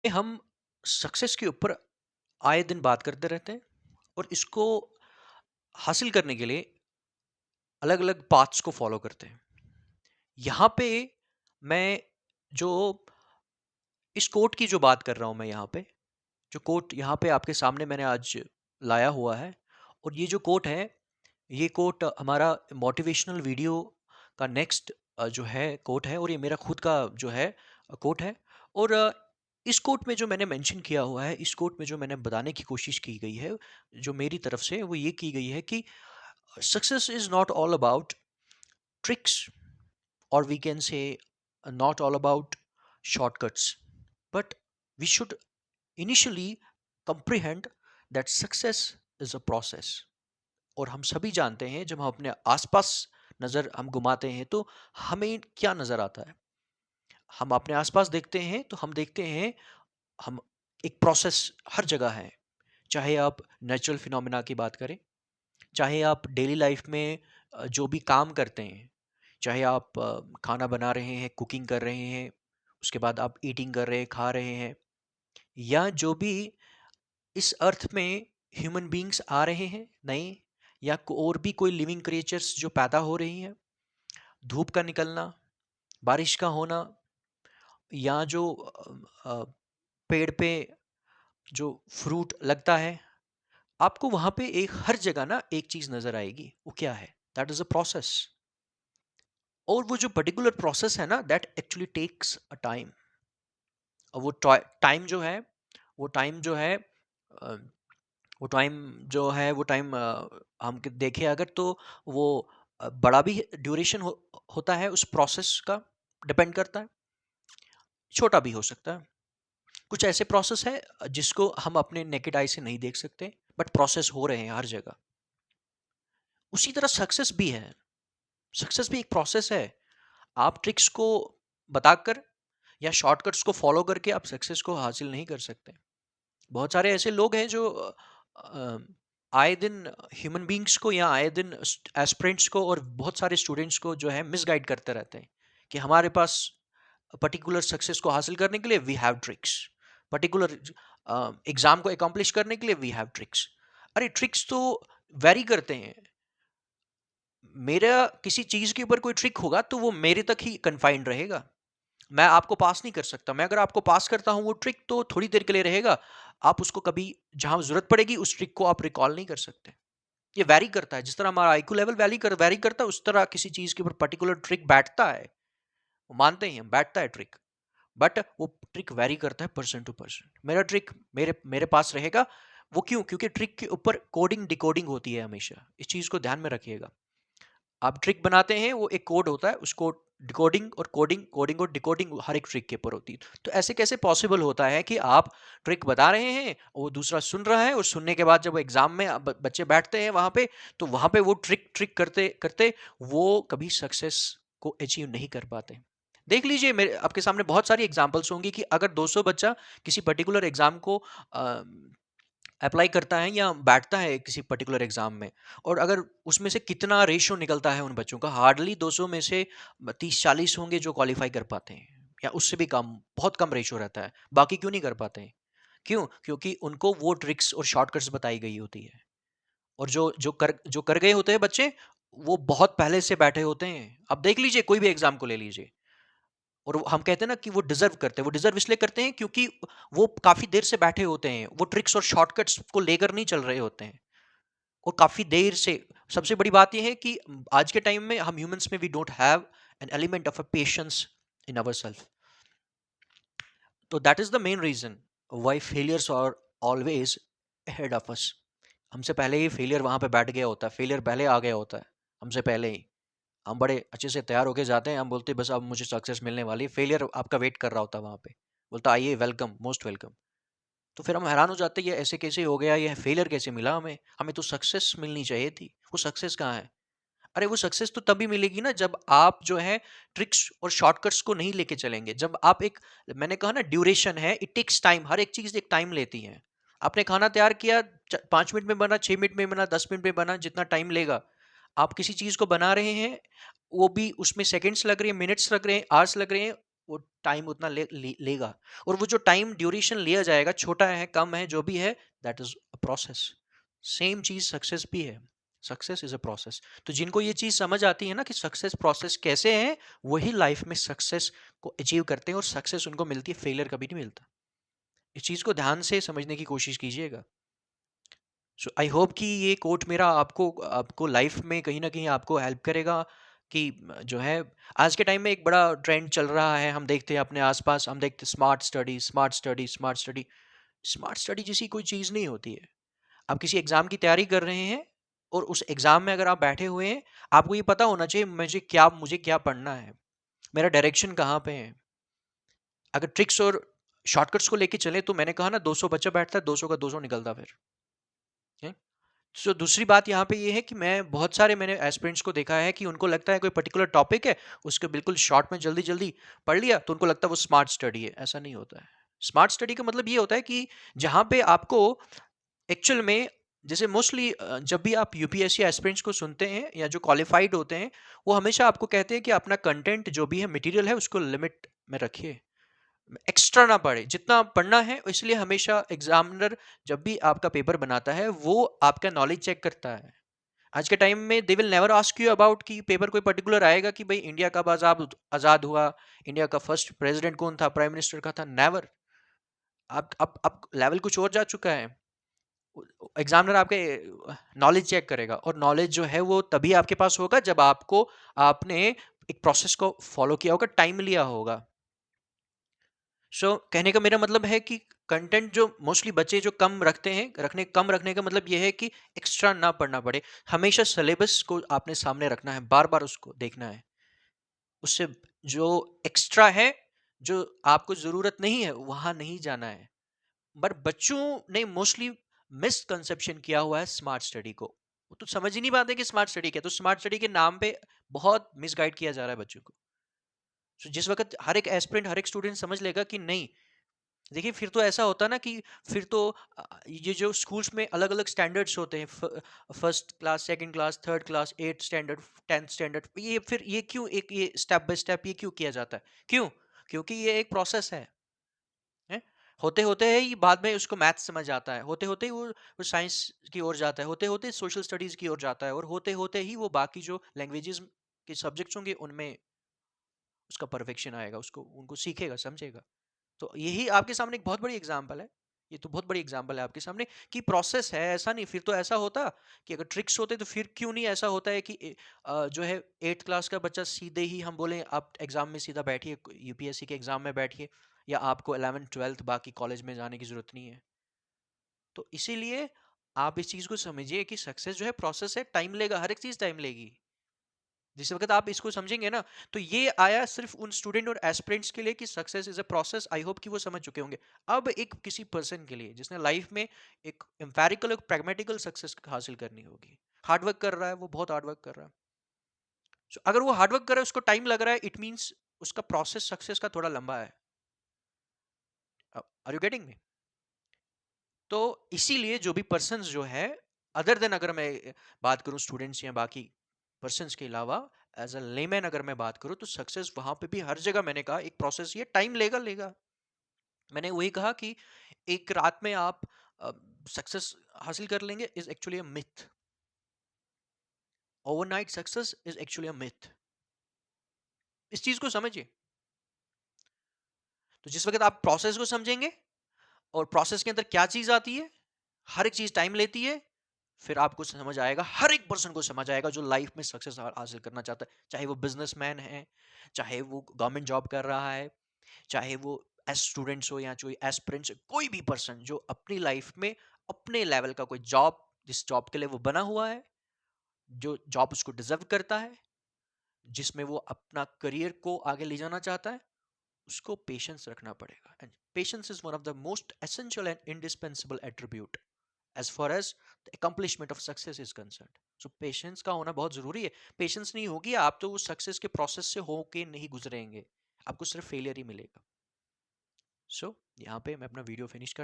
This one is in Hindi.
हम सक्सेस के ऊपर आए दिन बात करते रहते हैं और इसको हासिल करने के लिए अलग अलग पाथ्स को फॉलो करते हैं। यहाँ पे मैं जो इस कोट की जो बात कर रहा हूँ, मैं यहाँ पे जो कोट यहाँ पे आपके सामने मैंने आज लाया हुआ है, और ये जो कोट है, ये कोट हमारा मोटिवेशनल वीडियो का नेक्स्ट जो है कोट है, और ये मेरा खुद का जो है कोट है। और इस कोट में जो मैंने मेंशन किया हुआ है, इस कोट में जो मैंने बताने की कोशिश की गई है, जो मेरी तरफ से वो ये की गई है कि success is not all about tricks, or we can say not all about shortcuts, but we should initially comprehend that success is a process। और हम सभी जानते हैं, जब हम अपने आसपास नज़र हम घुमाते हैं तो हमें क्या नज़र आता है। हम अपने आसपास देखते हैं तो हम देखते हैं, हम एक प्रोसेस हर जगह है। चाहे आप नेचुरल फिनोमेना की बात करें, चाहे आप डेली लाइफ में जो भी काम करते हैं, चाहे आप खाना बना रहे हैं, कुकिंग कर रहे हैं, उसके बाद आप ईटिंग कर रहे हैं, खा रहे हैं, या जो भी इस अर्थ में ह्यूमन बीइंग्स आ रहे हैं नए, या और भी कोई लिविंग क्रिएचर्स जो पैदा हो रही हैं, धूप का निकलना, बारिश का होना, या जो पेड़ पे जो फ्रूट लगता है, आपको वहां पे एक हर जगह ना एक चीज नजर आएगी। वो क्या है? That is a process. और वो जो पर्टिकुलर प्रोसेस है ना, that actually takes a time. और वो टाइम जो है, वो टाइम जो है अ, वो टाइम जो है वो टाइम हम देखें अगर, तो वो बड़ा भी ड्यूरेशन होता है उस प्रोसेस का, डिपेंड करता है, छोटा भी हो सकता है। कुछ ऐसे प्रोसेस है जिसको हम अपने नेकेड आई से नहीं देख सकते, बट प्रोसेस हो रहे हैं हर जगह। उसी तरह सक्सेस भी है। सक्सेस भी एक प्रोसेस है। आप ट्रिक्स को बताकर या शॉर्टकट्स को फॉलो करके आप सक्सेस को हासिल नहीं कर सकते। बहुत सारे ऐसे लोग हैं जो अ, आए दिन ह्यूमन बीइंग्स को, या आए दिन एस्पिरेंट्स को और बहुत सारे स्टूडेंट्स को जो है मिसगाइड करते रहते हैं कि हमारे पास पर्टिकुलर सक्सेस को हासिल करने के लिए we have tricks, particular exam को अकॉम्प्लिश करने के लिए वी हैव ट्रिक्स। अरे ट्रिक्स तो वेरी करते हैं। मेरा किसी चीज के ऊपर कोई ट्रिक होगा तो वो मेरे तक ही कन्फाइंड रहेगा। मैं आपको पास नहीं कर सकता। मैं अगर आपको पास करता हूँ, वो ट्रिक तो थोड़ी देर के लिए रहेगा। आप उसको कभी जहां जरूरत पड़ेगी उस ट्रिक को आप रिकॉल नहीं कर सकते। ये वैरी करता है, जिस तरह हमारा आईक्यू लेवल वैरी करता है, उस तरह किसी चीज के ऊपर पर्टिकुलर ट्रिक बैठता है। वो मानते हैं हम, बैठता है ट्रिक, बट वो ट्रिक वैरी करता है पर्सन टू पर्सन। मेरा ट्रिक मेरे मेरे पास रहेगा। वो क्यों? क्योंकि ट्रिक के ऊपर कोडिंग डिकोडिंग होती है हमेशा। इस चीज को ध्यान में रखिएगा। आप ट्रिक बनाते हैं, वो एक कोड होता है, उसको डिकोडिंग और कोडिंग, कोडिंग और डिकोडिंग हर एक ट्रिक के ऊपर होती है। तो ऐसे कैसे पॉसिबल होता है कि आप ट्रिक बता रहे हैं, वो दूसरा सुन रहा है, और सुनने के बाद जब एग्जाम में बच्चे बैठते हैं वहां पे, तो वहां पे वो ट्रिक ट्रिक करते करते वो कभी सक्सेस को अचीव नहीं कर पाते। देख लीजिए, मेरे आपके सामने बहुत सारी एग्जांपल्स होंगी कि अगर 200 बच्चा किसी पर्टिकुलर एग्जाम को अप्लाई करता है या बैठता है किसी पर्टिकुलर एग्जाम में, और अगर उसमें से कितना रेशियो निकलता है उन बच्चों का, हार्डली 200 में से 30-40 होंगे जो क्वालिफाई कर पाते हैं, या उससे भी कम, बहुत कम रेशियो रहता है। बाकी क्यों नहीं कर पाते हैं? क्यों? क्योंकि उनको वो ट्रिक्स और शॉर्टकट्स बताई गई होती है। और जो कर गए होते हैं बच्चे, वो बहुत पहले से बैठे होते हैं। अब देख लीजिए, कोई भी एग्जाम को ले लीजिए, और हम कहते हैं ना कि वो डिजर्व करते हैं। वो डिजर्व इसलिए करते हैं क्योंकि वो काफी देर से बैठे होते हैं, वो ट्रिक्स और शॉर्टकट्स को लेकर नहीं चल रहे होते हैं, और काफी देर से। सबसे बड़ी बात यह है कि आज के टाइम में हम ह्यूमंस में we don't have an element of a patience in our self. तो that is the main reason why failures are always ahead of us. हमसे पहले ही फेलियर वहां पे बैठ गया होता है, फेलियर पहले आ गया होता है हमसे पहले ही। हम बड़े अच्छे से तैयार होके जाते हैं, हम बोलते हैं बस अब मुझे सक्सेस मिलने वाली है, फेलियर आपका वेट कर रहा होता है वहां पे, बोलता आइए, वेलकम, मोस्ट वेलकम। तो फिर हम हैरान हो जाते हैं, ये ऐसे कैसे हो गया, ये फेलियर कैसे मिला हमें, हमें तो सक्सेस मिलनी चाहिए थी। वो सक्सेस कहाँ है? अरे वो सक्सेस तो तभी मिलेगी ना जब आप जो है ट्रिक्स और शॉर्टकट्स को नहीं लेके चलेंगे। जब आप एक, मैंने कहा ना, ड्यूरेशन है, इट टेक्स टाइम। हर एक चीज एक टाइम लेती है। आपने खाना तैयार किया, 5 मिनट में बना, 6 मिनट में बना, 10 मिनट में बना, जितना टाइम लेगा। आप किसी चीज को बना रहे हैं, वो भी उसमें सेकंड्स लग रहे हैं, मिनट्स लग रहे हैं, आवर्स लग रहे हैं, वो टाइम उतना लेगा, और वो जो टाइम ड्यूरेशन लिया जाएगा, छोटा है कम है जो भी है, that is a process. Same चीज सक्सेस भी है। Success is a process. तो जिनको ये चीज समझ आती है ना कि सक्सेस प्रोसेस कैसे है, वही लाइफ में सक्सेस को अचीव करते हैं, और सक्सेस उनको मिलती है, फेलियर कभी नहीं मिलता। इस चीज को ध्यान से समझने की कोशिश कीजिएगा। सो आई होप कि ये कोट मेरा आपको आपको लाइफ में कहीं ना कहीं आपको हेल्प करेगा कि जो है, आज के टाइम में एक बड़ा ट्रेंड चल रहा है, हम देखते हैं अपने आसपास, हम देखते हैं smart study, smart study, smart study. Smart study जैसी कोई चीज़ नहीं होती है। आप किसी एग्जाम की तैयारी कर रहे हैं, और उस एग्जाम में अगर आप बैठे हुए हैं, आपको ये पता होना चाहिए मुझे क्या पढ़ना है, मेरा डायरेक्शन कहाँ पे है। अगर ट्रिक्स और शॉर्टकट्स को लेके चले, तो मैंने कहा ना, 200 बच्चा बैठता है, 200 का 200 निकलता फिर। दूसरी बात यहाँ पे ये है कि बहुत सारे मैंने एस्पिरेंट्स को देखा है कि उनको लगता है कोई पर्टिकुलर टॉपिक है, उसको बिल्कुल शॉर्ट में जल्दी जल्दी पढ़ लिया, तो उनको लगता है वो स्मार्ट स्टडी है। ऐसा नहीं होता है। स्मार्ट स्टडी का मतलब ये होता है कि जहाँ पे आपको एक्चुअल में, जैसे मोस्टली जब भी आप यूपीएससी एस्पिरेंट्स को सुनते हैं या जो क्वालिफाइड होते हैं, वो हमेशा आपको कहते हैं कि अपना कंटेंट जो भी है, मटेरियल है, उसको लिमिट में रखिए, एक्स्ट्रा ना पढ़े, जितना पढ़ना है। इसलिए हमेशा एग्जामिनर जब भी आपका पेपर बनाता है, वो आपका नॉलेज चेक करता है। आज के टाइम में they will never ask you about कि पेपर कोई पर्टिकुलर आएगा कि भाई इंडिया कब आजाद हुआ, इंडिया का फर्स्ट प्रेसिडेंट कौन था, प्राइम मिनिस्टर का था, नेवर। अब लेवल कुछ और जा चुका है। एग्जामिनर आपके नॉलेज चेक करेगा, और नॉलेज जो है वो तभी आपके पास होगा जब आपने एक प्रोसेस को फॉलो किया होगा, टाइम लिया होगा। कहने का मेरा मतलब है कि कंटेंट जो मोस्टली बच्चे जो कम रखने का मतलब ये है कि एक्स्ट्रा ना पढ़ना पड़े। हमेशा सिलेबस को आपने सामने रखना है, बार बार उसको देखना है। उससे जो एक्स्ट्रा है, जो आपको जरूरत नहीं है, वहां नहीं जाना है। पर बच्चों ने मोस्टली मिसकंसेप्शन किया हुआ है स्मार्ट स्टडी को। वो तो समझ ही नहीं पाते कि स्मार्ट स्टडी क्या है। तो स्मार्ट स्टडी के नाम पे बहुत मिसगाइड किया जा रहा है बच्चों को। जिस वक्त हर एक एस्पिरेंट, हर एक स्टूडेंट समझ लेगा कि नहीं, देखिए फिर तो ऐसा होता ना कि फिर तो ये जो स्कूल्स में अलग अलग स्टैंडर्ड्स होते हैं, first class, second class, third class, eighth standard, tenth standard, ये क्यों एक ये स्टेप बाय स्टेप ये क्यों किया जाता है? क्यों? क्योंकि ये एक प्रोसेस है? होते होते ही बाद में उसको मैथ समझ आता है, होते होते ही वो साइंस की ओर जाता है, होते होते सोशल स्टडीज की ओर जाता है, और होते होते ही वो बाकी जो लैंग्वेजेस के सब्जेक्ट्स होंगे उनमें उसका परफेक्शन आएगा, उसको उनको सीखेगा, समझेगा। तो यही आपके सामने एक बहुत बड़ी एग्जांपल है। ये तो बहुत बड़ी एग्जांपल है आपके सामने कि प्रोसेस है। ऐसा नहीं, फिर तो ऐसा होता कि अगर ट्रिक्स होते तो फिर क्यों नहीं ऐसा होता है कि जो है 8th क्लास का बच्चा सीधे ही हम बोले आप एग्जाम में सीधा बैठिए, यूपीएससी के एग्जाम में बैठिए, या आपको 11th 12th बाकी कॉलेज में जाने की जरूरत नहीं है। तो इसीलिए आप इस चीज को समझिए कि सक्सेस जो है प्रोसेस है, टाइम लेगा, हर एक चीज टाइम लेगी। जिस वक्त आप इसको समझेंगे ना, तो ये आया सिर्फ उन स्टूडेंट और एस्पिरेंट्स के लिए कि success is a process. I hope कि वो समझ चुके होंगे। अब एक किसी पर्सन के लिए जिसने लाइफ में एक एम्पैरिकल और प्रैग्मेटिकल सक्सेस हासिल करनी होगी, हार्डवर्क कर रहा है, वो बहुत हार्डवर्क कर रहा है। अगर वो हार्डवर्क कर रहा है, उसको टाइम लग रहा है, इट मीन्स उसका प्रोसेस सक्सेस का थोड़ा लंबा है। Are you getting me? तो इसीलिए जो भी पर्सन जो है, अदर देन, अगर मैं बात करूं स्टूडेंट्स या बाकी पर्सन्स के अलावा, एज अ लेमैन अगर मैं बात करूं, तो सक्सेस वहां पे भी हर जगह मैंने कहा एक प्रोसेस, ये टाइम लेगा। मैंने वही कहा कि एक रात में आप सक्सेस हासिल कर लेंगे is actually a myth. Overnight success is actually a myth. इस चीज को समझिए। तो जिस वक्त आप प्रोसेस को समझेंगे, और प्रोसेस के अंदर क्या चीज आती है, हर एक चीज टाइम लेती है, फिर आपको समझ आएगा, हर एक पर्सन को समझ आएगा जो लाइफ में सक्सेस हासिल करना चाहता है, चाहे वो बिजनेसमैन है, चाहे वो गवर्नमेंट जॉब कर रहा है, चाहे वो एज स्टूडेंट्स हो या जो एस्पिरेंट्स, कोई भी पर्सन जो अपनी लाइफ में अपने लेवल का कोई जॉब, जिस जॉब के लिए वो बना हुआ है, जो जॉब उसको डिजर्व करता है, जिसमें वो अपना करियर को आगे ले जाना चाहता है, उसको पेशेंस रखना पड़ेगा। And patience is one of the most essential and indispensable attribute as far as the accomplishment of success is concerned. So patience का होना बहुत जरूरी है। पेशेंस नहीं होगी, आप तो उस सक्सेस के प्रोसेस से होके नहीं गुजरेंगे, आपको सिर्फ फेलियर ही मिलेगा। सो यहाँ पे मैं अपना वीडियो फिनिश कर